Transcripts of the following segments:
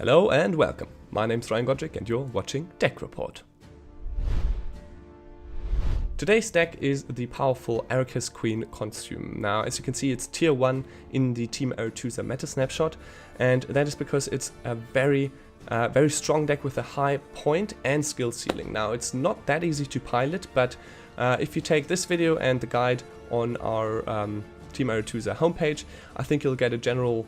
Hello and welcome. My name's RyanGodric and you're watching Deck Report. Today's deck is the powerful Arachas Consume. Now, as you can see, it's tier 1 in the Team Aretuza Meta Snapshot, and that is because it's a very strong deck with a high point and skill ceiling. Now, it's not that easy to pilot, but if you take this video and the guide on our Team Aretuza homepage, I think you'll get a general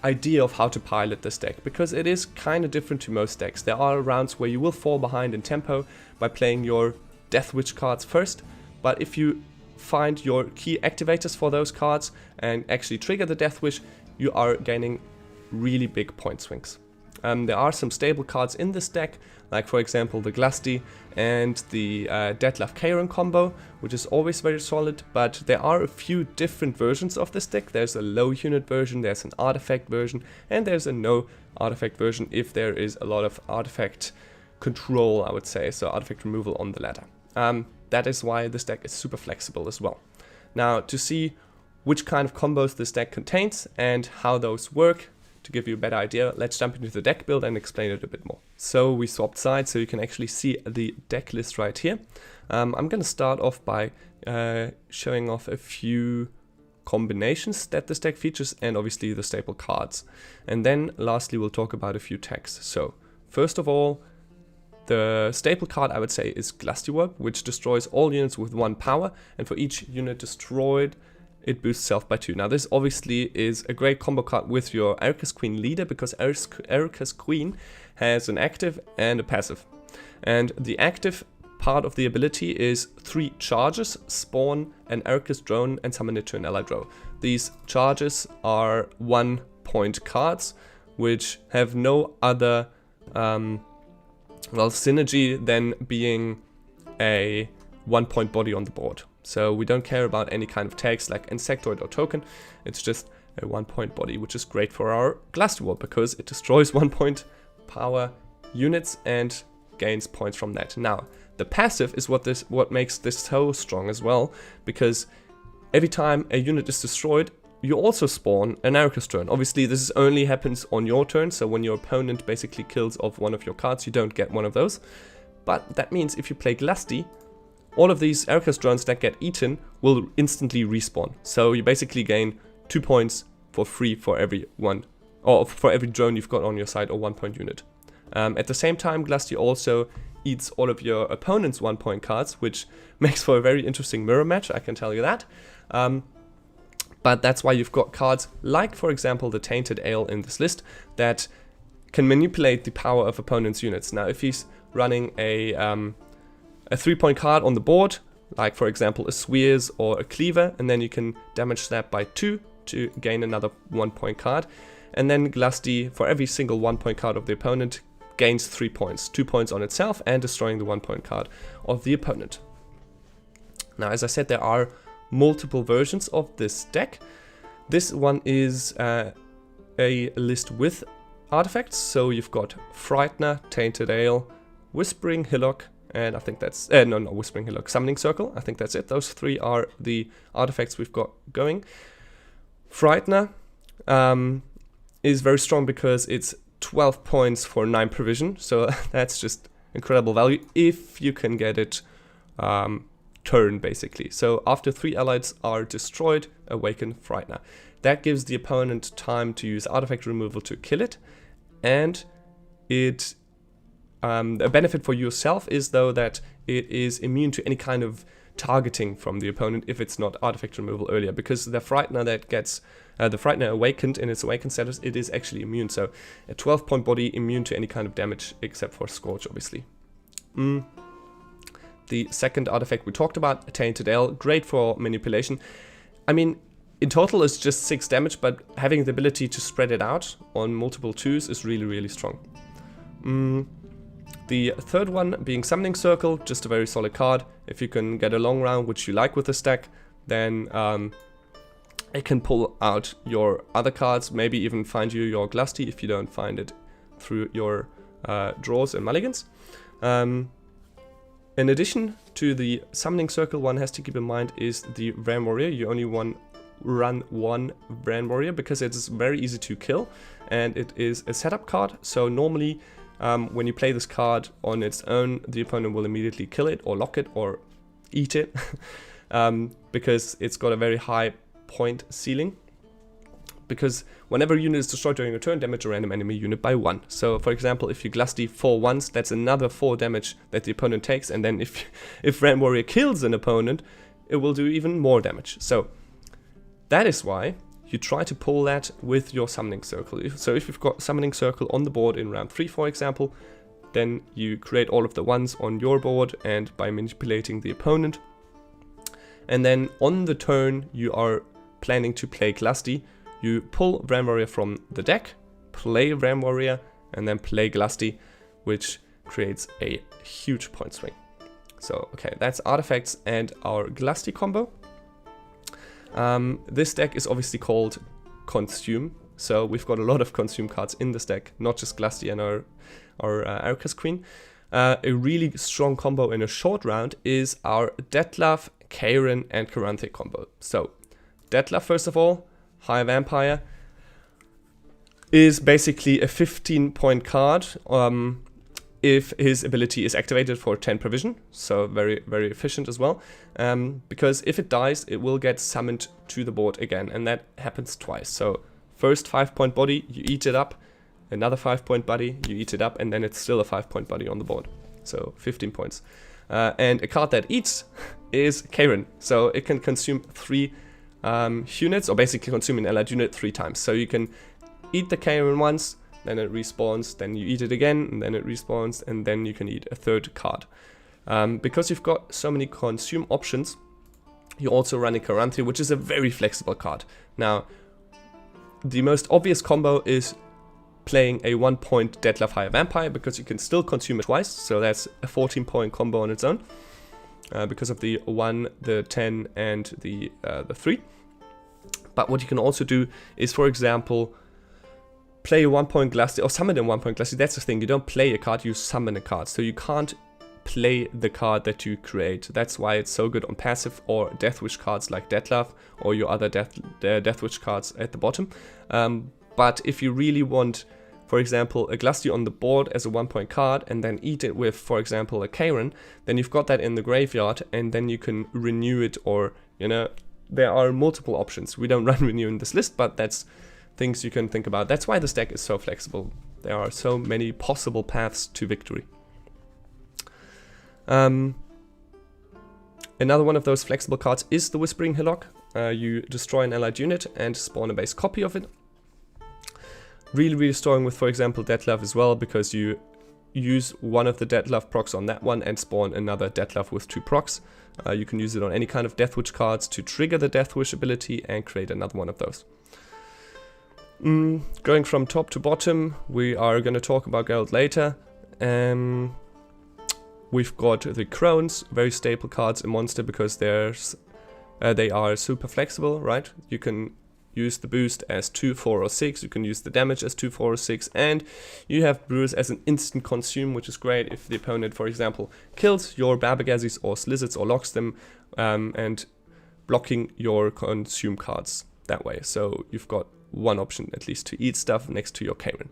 idea of how to pilot this deck, because it is kind of different to most decks. There are rounds where you will fall behind in tempo by playing your Death Wish cards first, but if you find your key activators for those cards and actually trigger the Death Wish, you are gaining really big point swings. There are some stable cards in this deck, like for example the Glusty and the Deadlife Karen combo, which is always very solid, but there are a few different versions of this deck. There's a low unit version, there's an artifact version, and there's a no artifact version if there is a lot of artifact control, I would say, so artifact removal on the ladder. That is why this deck is super flexible as well. Now, to see which kind of combos this deck contains and how those work, to give you a better idea, let's jump into the deck build and explain it a bit more. So we swapped sides so you can actually see the deck list right here. I'm going to start off by showing off a few combinations that this deck features and obviously the staple cards. And then lastly we'll talk about a few techs. So first of all, the staple card I would say is Glusty, which destroys all units with 1 power, and for each unit destroyed it boosts self by 2. Now this obviously is a great combo card with your Arachas Queen leader, because Arachas Queen has an active and a passive. And the active part of the ability is 3 charges, spawn an Arachas drone and summon it to an allied row. These charges are 1-point cards, which have no other synergy than being a 1-point body on the board. So we don't care about any kind of tags like Insectoid or Token. It's just a 1-point body, which is great for our Glusty because it destroys 1-point power units and gains points from that. Now, the passive is what makes this so strong as well, because every time a unit is destroyed, you also spawn an Arachas turn. Obviously, this only happens on your turn, so when your opponent basically kills off one of your cards, you don't get one of those. But that means if you play Glusty, all of these Arachas drones that get eaten will instantly respawn. So you basically gain 2 points for free for every one, or for every drone you've got on your side or 1-point unit. At the same time, Glusty also eats all of your opponent's 1-point cards, which makes for a very interesting mirror match, I can tell you that. But that's why you've got cards like, for example, the Tainted Ale in this list that can manipulate the power of opponent's units. Now, if he's running a 3-point card on the board, like for example a Swears or a Cleaver, and then you can damage that by 2 to gain another 1-point card. And then Glusty, for every single 1-point card of the opponent, gains 3 points. 2 points on itself and destroying the 1-point card of the opponent. Now, as I said, there are multiple versions of this deck. This one is a list with artifacts, so you've got Frightener, Tainted Ale, Whispering Hillock, and I think that's, Whispering Hillock, Summoning Circle, I think that's it. Those 3 are the artifacts we've got going. Frightener is very strong because it's 12 points for 9 provision, so that's just incredible value if you can get it turn, basically. So after 3 allies are destroyed, awaken Frightener. That gives the opponent time to use artifact removal to kill it, and it a benefit for yourself is though that it is immune to any kind of targeting from the opponent if it's not artifact removal earlier, because the Frightener that gets the Frightener awakened in its awakened status, it is actually immune. So a 12-point body immune to any kind of damage except for Scorch, obviously. The second artifact we talked about, Tainted Ale, great for manipulation. I mean, in total it's just 6 damage, but having the ability to spread it out on multiple 2s is really, really strong. The third one being Summoning Circle, just a very solid card. If you can get a long round, which you like with this deck, then it can pull out your other cards, maybe even find you your Glusty if you don't find it through your draws and mulligans. In addition to the Summoning Circle, one has to keep in mind is the Rare Warrior. You only run one Brand Warrior because it's very easy to kill and it is a setup card. So normally when you play this card on its own, the opponent will immediately kill it or lock it or eat it because it's got a very high point ceiling. Because whenever a unit is destroyed during a turn, damage a random enemy unit by 1. So for example, if you Glusty 4 once, that's another 4 damage that the opponent takes, and then if Brand Warrior kills an opponent, it will do even more damage. So that is why you try to pull that with your Summoning Circle. So if you've got Summoning Circle on the board in round 3, for example, then you create all of the ones on your board and by manipulating the opponent. And then on the turn you are planning to play Glusty. You pull Brand Warrior from the deck, play Brand Warrior, and then play Glusty, which creates a huge point swing. So, okay, that's artifacts and our Glusty combo. This deck is obviously called Consume, so we've got a lot of Consume cards in this deck, not just Glusty and our Arachas Queen. A really strong combo in a short round is our Detlef, Karen, and Karanthe combo. So, Detlef, first of all, High Vampire, is basically a 15-point card if his ability is activated for 10 provision, so very, very efficient as well, because if it dies, it will get summoned to the board again, and that happens twice. So first 5-point body, you eat it up, another 5-point body, you eat it up, and then it's still a 5-point body on the board, so 15 points. And a card that eats is Karen, so it can consume 3 units, or basically consume an allied unit 3 times. So you can eat the Karen once, then it respawns, then you eat it again, and then it respawns, and then you can eat a 3rd card. Because you've got so many consume options, you're also running Karanthe, which is a very flexible card. Now, the most obvious combo is playing a 1-point Detlef High Vampire, because you can still consume it twice, so that's a 14-point combo on its own, because of the 1, the 10, and the 3. But what you can also do is, for example, play a 1-point Glusty, or summon a 1-point Glusty. That's the thing, you don't play a card, you summon a card. So you can't play the card that you create. That's why it's so good on passive or Deathwish cards like Detlef, or your other Deathwish cards at the bottom. But if you really want, for example, a Glusty on the board as a 1-point card, and then eat it with, for example, a Karen, then you've got that in the graveyard, and then you can renew it, or, you know, there are multiple options. We don't run renew in this list, but that's things you can think about. That's why this deck is so flexible. There are so many possible paths to victory. Another one of those flexible cards is the Whispering Hillock. You destroy an allied unit and spawn a base copy of it. Really, really strong with, for example, Detlef as well, because you use one of the Detlef procs on that one and spawn another Detlef with 2 procs. You can use it on any kind of Deathwish cards to trigger the Deathwish ability and create another one of those. Going from top to bottom, we are going to talk about Geralt later. We've got the Crones, very staple cards in Monster, because they are super flexible, right? You can use the boost as 2, 4, or 6, you can use the damage as 2, 4, or 6, and you have Brewers as an instant consume, which is great if the opponent, for example, kills your Barbagazis or Slizzards or locks them, and blocking your consume cards that way. So you've got one option at least to eat stuff next to your Karen.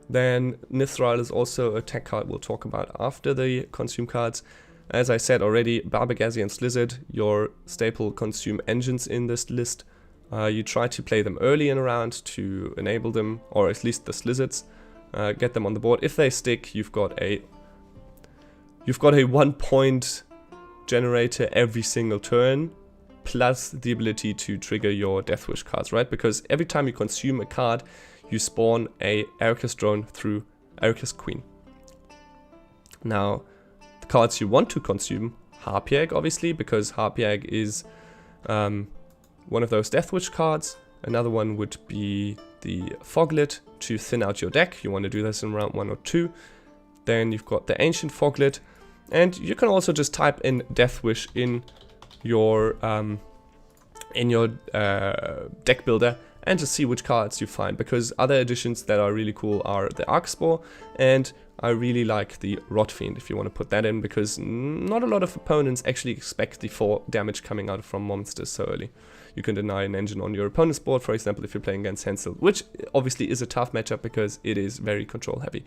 Then Nithral is also a tech card we'll talk about after the consume cards. As I said already, Barbagazi and Slizzard, your staple consume engines in this list. You try to play them early in a round to enable them, or at least the Slizzards, get them on the board. If they stick, you've got a 1-point generator every single turn, plus the ability to trigger your Deathwish cards, right? Because every time you consume a card, you spawn a Arachas drone through Arachas Queen. Now, the cards you want to consume, Harpiag obviously, because Harpiag is one of those Deathwish cards. Another one would be the Foglet to thin out your deck. You want to do this in round 1 or 2. Then you've got the Ancient Foglet, and you can also just type in Deathwish in your deck builder, and just see which cards you find, because other additions that are really cool are the Arc Spore, and I really like the Rot Fiend if you want to put that in, because not a lot of opponents actually expect the 4 damage coming out from monsters so early. You can deny an engine on your opponent's board, for example, if you're playing against Hansel, which obviously is a tough matchup because it is very control heavy.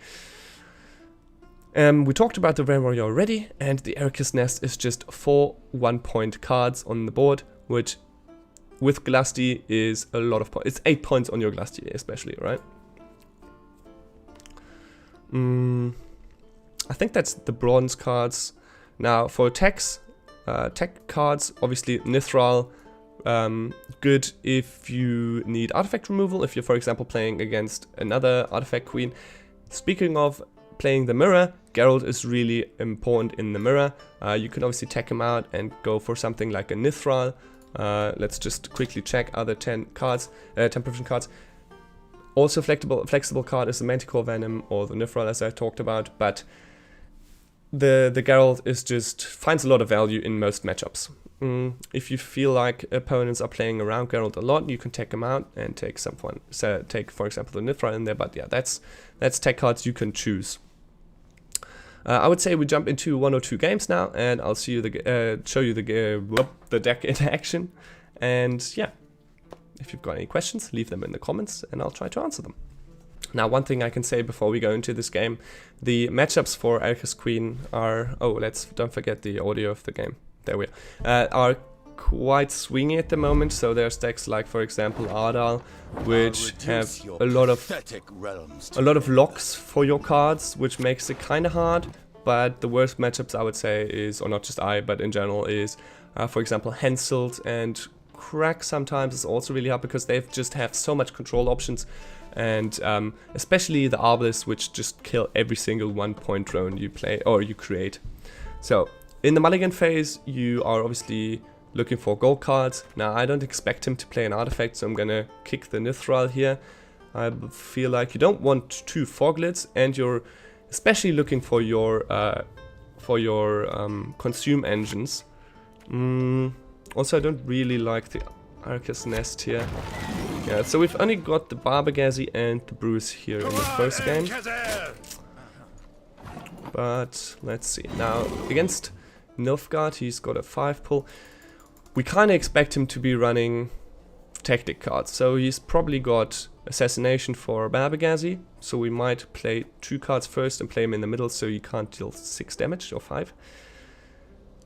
We talked about the Ram Warrior already, and the Arachas Nest is just 4 1-point cards on the board, which with Glusty is a lot of points. It's 8 points on your Glusty especially, right? I think that's the bronze cards. Now for attacks, tech cards, obviously Nithral, good if you need artifact removal, if you're for example playing against another artifact queen. Speaking of playing the mirror, Geralt is really important in the mirror. You can obviously tech him out and go for something like a Nithral. Let's just quickly check other 10 cards, 10 provision cards. Also flexible card is the Manticore Venom or the Nithral, as I talked about, but the Geralt is just finds a lot of value in most matchups. If you feel like opponents are playing around Geralt a lot, you can tech him out and take someone. So take for example the Nithral in there, but yeah, that's tech cards you can choose. I would say we jump into 1 or 2 games now, and I'll see you show you the deck in action. And yeah, if you've got any questions, leave them in the comments, and I'll try to answer them. Now, one thing I can say before we go into this game, the matchups for Arachas Queen are don't forget the audio of the game. There we are quite swingy at the moment. So there's decks like, for example, Ardal, which have a lot of locks for your cards, which makes it kind of hard. But the worst matchups, I would say, is, or not just I, but in general, is for example Henselt, and Crack sometimes is also really hard because they just have so much control options, and especially the Arbalists, which just kill every single 1-point drone you play or you create. So in the mulligan phase, you are obviously looking for gold cards. Now, I don't expect him to play an artifact, so I'm gonna kick the Nithral here. I feel like you don't want 2 Foglets, and you're especially looking for your consume engines. Also, I don't really like the Arachas Nest here. Yeah, so we've only got the Barbagazi and the Bruce here in the first game. But let's see. Now, against Nilfgaard, he's got a 5 pull. We kind of expect him to be running tactic cards, so he's probably got Assassination for Barbagazi, so we might play 2 cards first and play him in the middle so he can't deal 6 damage or 5.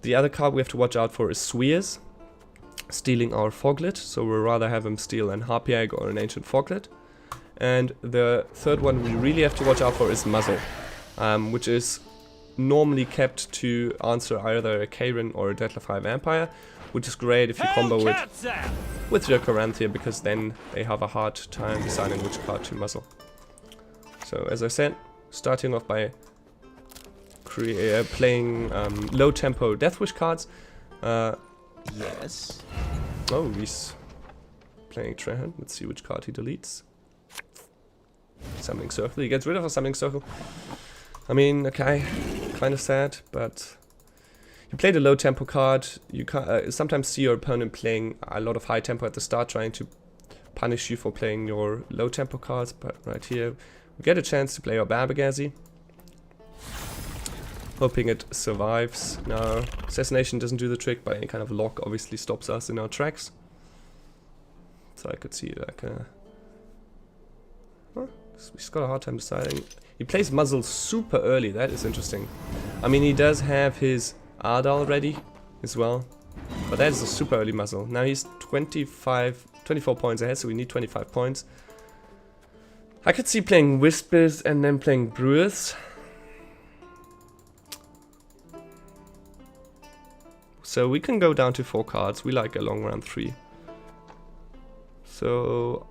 The other card we have to watch out for is Swears, stealing our Foglet, so we'll rather have him steal an Harpy Egg or an Ancient Foglet. And the third one we really have to watch out for is Muzzle, which is normally kept to answer either a Karen or a Deadlified Vampire, which is great if you combo with your Coranthia, because then they have a hard time deciding which card to muzzle. So as I said, starting off by playing low tempo Deathwish cards. Yes. Oh, he's playing Trehan. Let's see which card he deletes. Summoning Circle. He gets rid of a Summoning Circle. I mean, okay, kind of sad, but you played a low tempo card. You can sometimes see your opponent playing a lot of high tempo at the start, trying to punish you for playing your low tempo cards. But right here, we get a chance to play our Barbagazi, hoping it survives. Now, Assassination doesn't do the trick, but any kind of lock obviously stops us in our tracks. So I could see like a... he's got a hard time deciding. He plays Muzzle super early, that is interesting. I mean, he does have his Ardal ready as well, but that is a super early Muzzle. Now he's 24 points ahead, so we need 25 points. I could see playing Whispers and then playing Brewers. So we can go down to 4 cards. We like a long round 3. So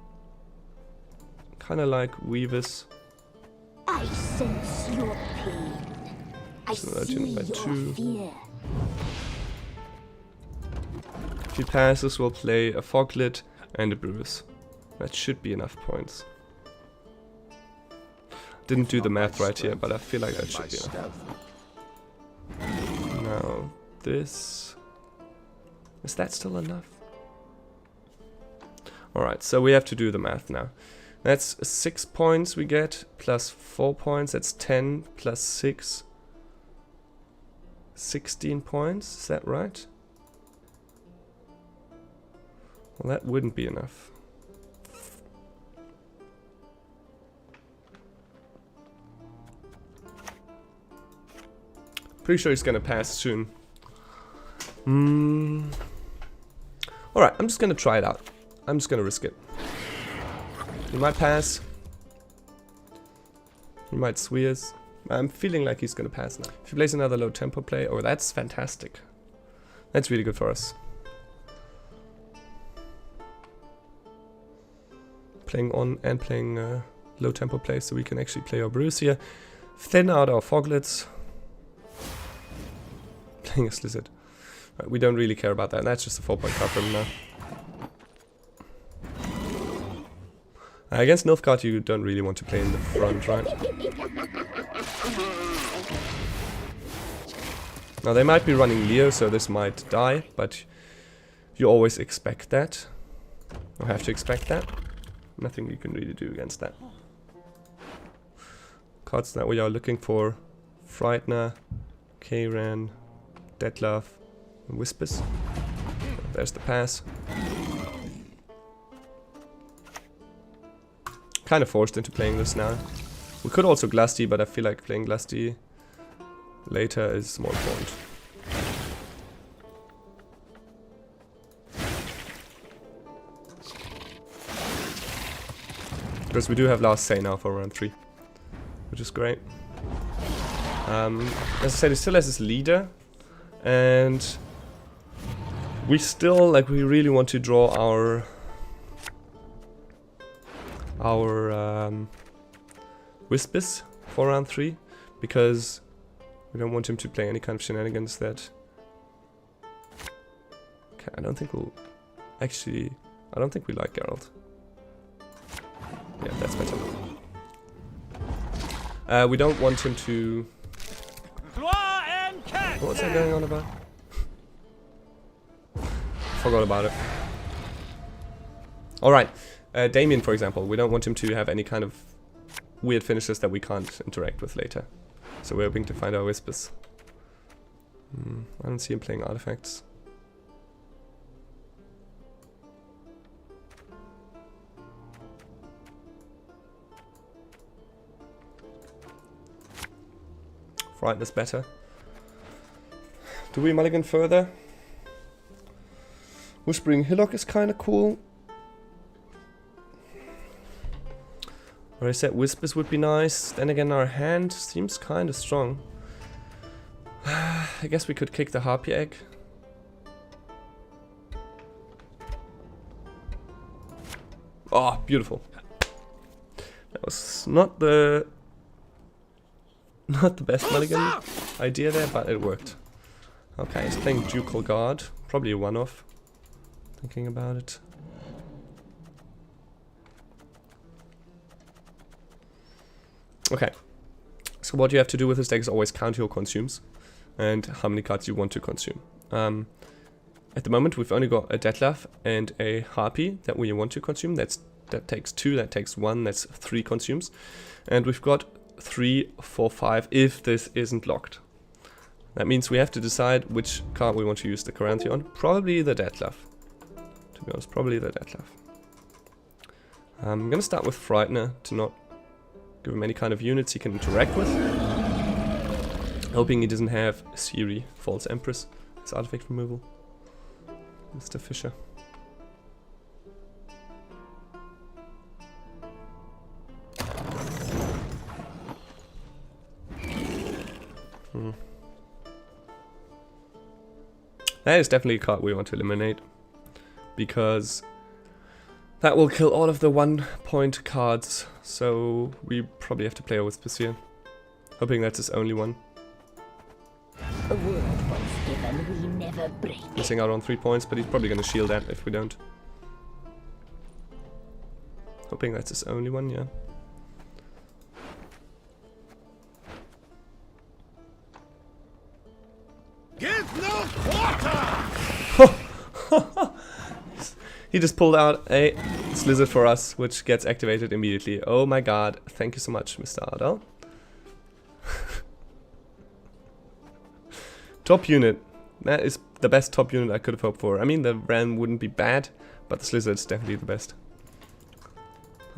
kind of like Weavers. I sense your pain. I see your fear. If he passes, we'll play a Foglet and a Brewers. That should be enough points. Didn't do the math right here, but I feel like that should be enough. Now this... is that still enough? Alright, so we have to do the math now. That's 6 points we get, plus 4 points, that's 10, plus 6, 16 points, is that right? Well, that wouldn't be enough. Pretty sure he's gonna pass soon. Alright, I'm just gonna try it out. I'm just gonna risk it. He might pass. He might swears. I'm feeling like he's gonna pass now. If he plays another low tempo play, oh, that's fantastic. That's really good for us. Playing on and playing low tempo plays, so we can actually play our brews here. Thin out our foglets. Playing a Slizzard. Right, we don't really care about that. That's just a 4-point card from him now. Against Nilfgaard you don't really want to play in the front, right? Now they might be running Leo, so this might die, but you always expect that. Or have to expect that. Nothing you can really do against that. Cards that we are looking for: Frightener, Kayran, Detlef, and Whispers. There's the pass. Kind of forced into playing this now. We could also Glusty, but I feel like playing Glusty later is more important. Because we do have last say now for round 3, which is great. As I said, he still has his leader, and we still, like, we really want to draw our Whispers for round 3, because we don't want him to play any kind of shenanigans that... Okay, I don't think we'll... Actually, I don't think we like Geralt. Yeah, that's better. We don't want him to... What's that going on about? Forgot about it. Alright. Damien, for example, we don't want him to have any kind of weird finishes that we can't interact with later. So we're hoping to find our Whispers. I don't see him playing artifacts. Frighten is better. Do we mulligan further? Whispering Hillock is kind of cool. Or I said Whispers would be nice. Then again, our hand seems kind of strong. I guess we could kick the Harpy Egg. Oh, beautiful. That was not the best mulligan idea there, but it worked. Okay, he's playing Ducal Guard. Probably a one-off. Thinking about it. Okay. So what you have to do with this deck is always count your consumes and how many cards you want to consume. At the moment we've only got a Detlef and a Harpy that we want to consume. That takes 2, that takes 1, that's 3 consumes. And we've got 3, 4, 5 if this isn't locked. That means we have to decide which card we want to use the Caranthi on. Probably the Detlef. To be honest, probably the Detlef. I'm gonna start with Frightener to not give him any kind of units he can interact with. Hoping he doesn't have Siri, False Empress, as artifact removal. Mr. Fisher. That is definitely a card we want to eliminate, because that will kill all of the 1-point cards, so we probably have to play with Whispers, hoping that's his only one. A word once given, we never break. Missing out on 3 points, but he's probably going to shield that if we don't. Hoping that's his only one, yeah. Give no quarter! He just pulled out a Lizard for us, which gets activated immediately. Oh my god, thank you so much, Mr. Ardal. Top unit. That is the best top unit I could have hoped for. I mean, the Ram wouldn't be bad, but the Lizard is definitely the best.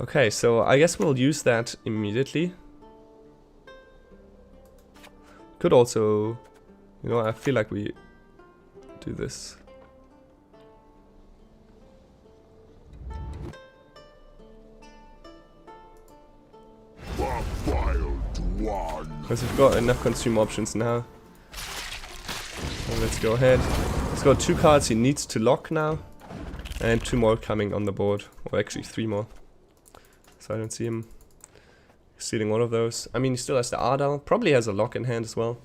Okay, so I guess we'll use that immediately. Could also, you know, I feel like we do this. Because we've got enough consume options now. So let's go ahead. He's got 2 cards he needs to lock now. And 2 more coming on the board. Or actually 3 more. So I don't see him stealing one of those. I mean, he still has the Ardal. Probably has a lock in hand as well.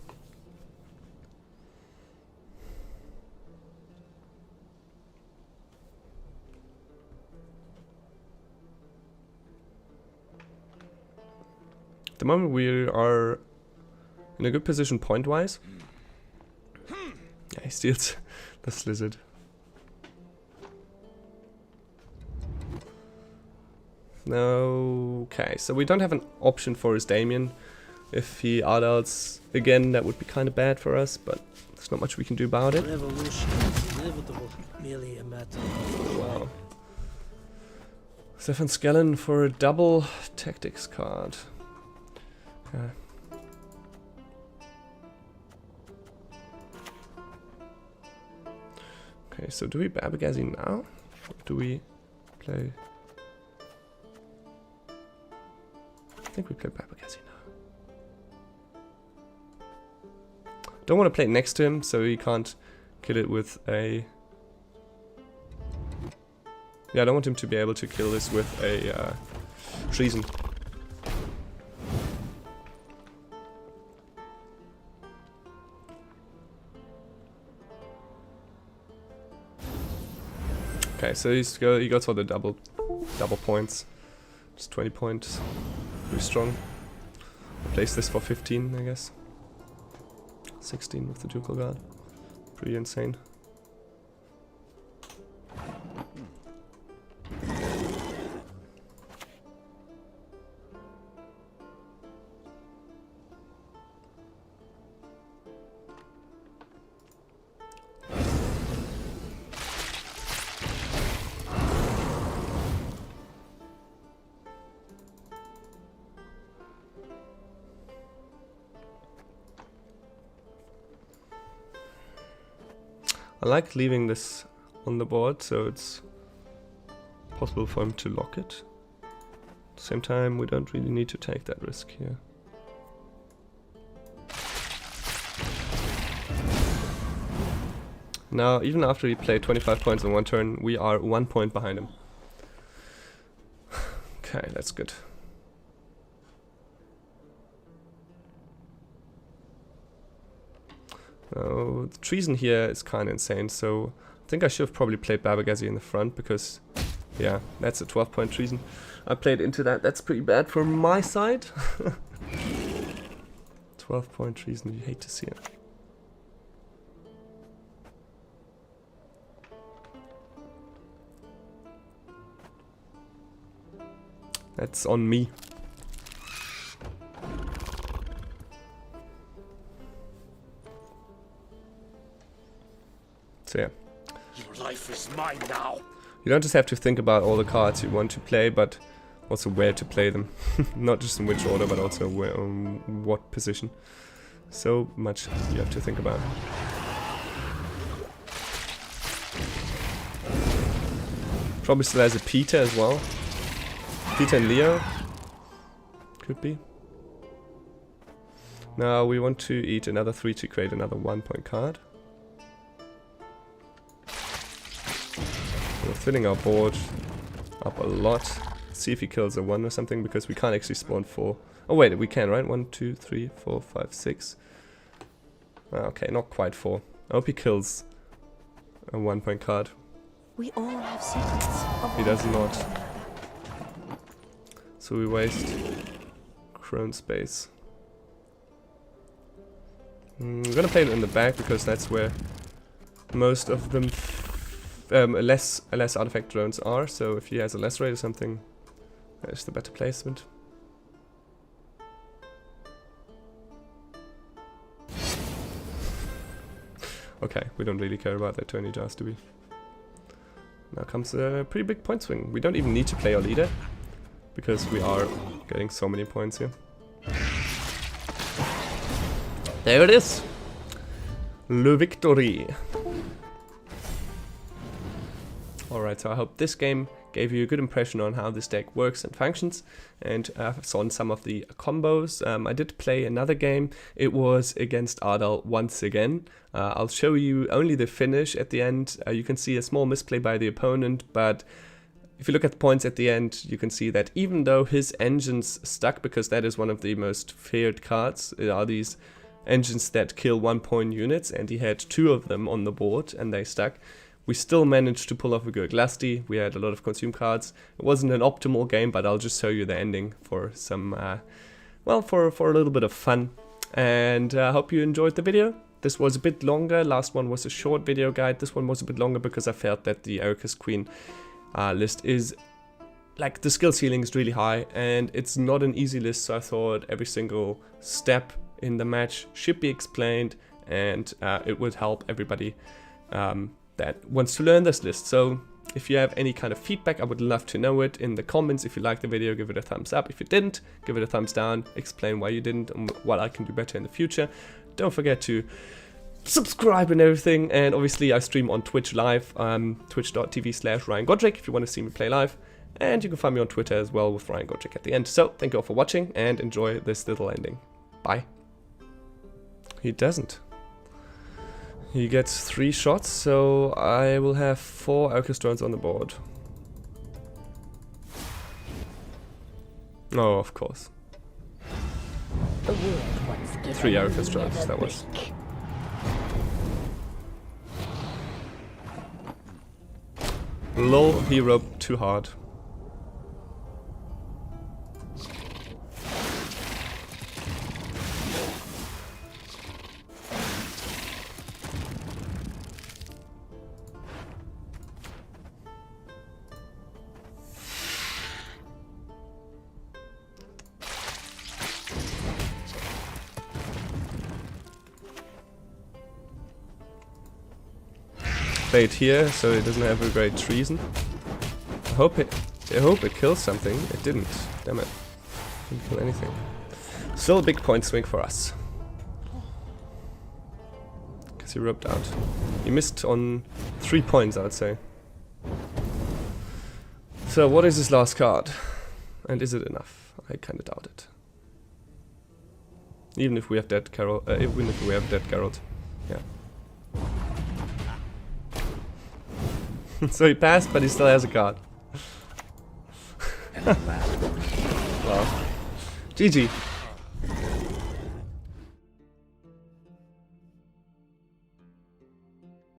At the moment we are in a good position point-wise. Yeah, he steals the Lizard. Okay, so we don't have an option for his Damien. If he Ardals again, that would be kind of bad for us, but there's not much we can do about it. Revolution is inevitable, merely a matter of Wow. Stefan Skellen for a double tactics card. Okay. Okay, so do we Babagazi now? Or do we play? I think we play Babagazi now. Don't want to play it next to him, so he can't kill it with a... Yeah, I don't want him to be able to kill this with a treason. Okay, so he goes for the double points. Just 20 points. Pretty strong. Place this for 15, I guess. 16 with the ducal guard. Pretty insane. I like leaving this on the board so it's possible for him to lock it. At the same time, we don't really need to take that risk here. Now, even after he played 25 points in 1 turn, we are 1 point behind him. Okay, that's good. Oh, the treason here is kind of insane, so I think I should have probably played Babagazi in the front because, yeah, that's a 12-point treason. I played into that, that's pretty bad for my side. 12-point treason, you hate to see it. That's on me. So yeah. Your life is mine now. You don't just have to think about all the cards you want to play, but also where to play them. Not just in which order, but also where, what position. So much you have to think about. Probably still has a Peter as well. Peter and Leo. Could be. Now we want to eat another 3 to create another 1-point card. We're filling our board up a lot. See if he kills a 1 or something, because we can't actually spawn 4. Oh wait, we can, right? 1, 2, 3, 4, 5, 6. Okay, not quite 4. I hope he kills a 1-point card. We all have secrets. He does not. So we waste Crone space. I'm gonna play it in the back because that's where most of them less artifact drones are. So if he has a less rate or something, that's the better placement. Okay, we don't really care about that 20 jars, do we? Now comes a pretty big point swing. We don't even need to play our leader, because we are getting so many points here. There it is! Le Victory! Alright, so I hope this game gave you a good impression on how this deck works and functions, and saw some of the combos. I did play another game. It was against Ardal once again. I'll show you only the finish at the end. You can see a small misplay by the opponent, but if you look at the points at the end, you can see that even though his engines stuck, because that is one of the most feared cards, are these engines that kill 1 point units, and he had 2 of them on the board and they stuck. We still managed to pull off a good Glusty. We had a lot of consume cards. It wasn't an optimal game, but I'll just show you the ending for some, well, for a little bit of fun. And I hope you enjoyed the video. This was a bit longer. Last one was a short video guide. This one was a bit longer because I felt that the Arachas Queen list is, like, the skill ceiling is really high, and it's not an easy list, so I thought every single step in the match should be explained, and it would help everybody that wants to learn this list. So if you have any kind of feedback, I would love to know it in the comments. If you liked the video, give it a thumbs up. If you didn't, give it a thumbs down. Explain why you didn't and what I can do better in the future. Don't forget to subscribe and everything. And obviously I stream on Twitch live, twitch.tv/RyanGodric if you want to see me play live. And you can find me on Twitter as well with RyanGodric at the end. So thank you all for watching and enjoy this little ending. Bye. He doesn't. He gets 3 shots, so I will have 4 Arachas drones on the board. Oh, of course. 3 Arachas drones, that was. Lol, he roped too hard. Played here, so it doesn't have a great treason. I hope it kills something. It didn't. Damn it. Didn't kill anything. Still a big point swing for us. Because he roped out. He missed on 3 points, I would say. So what is his last card? And is it enough? I kinda doubt it. Even if we have dead Carol, even if we have dead Geralt. Yeah. So he passed, but he still has a card. Wow. GG.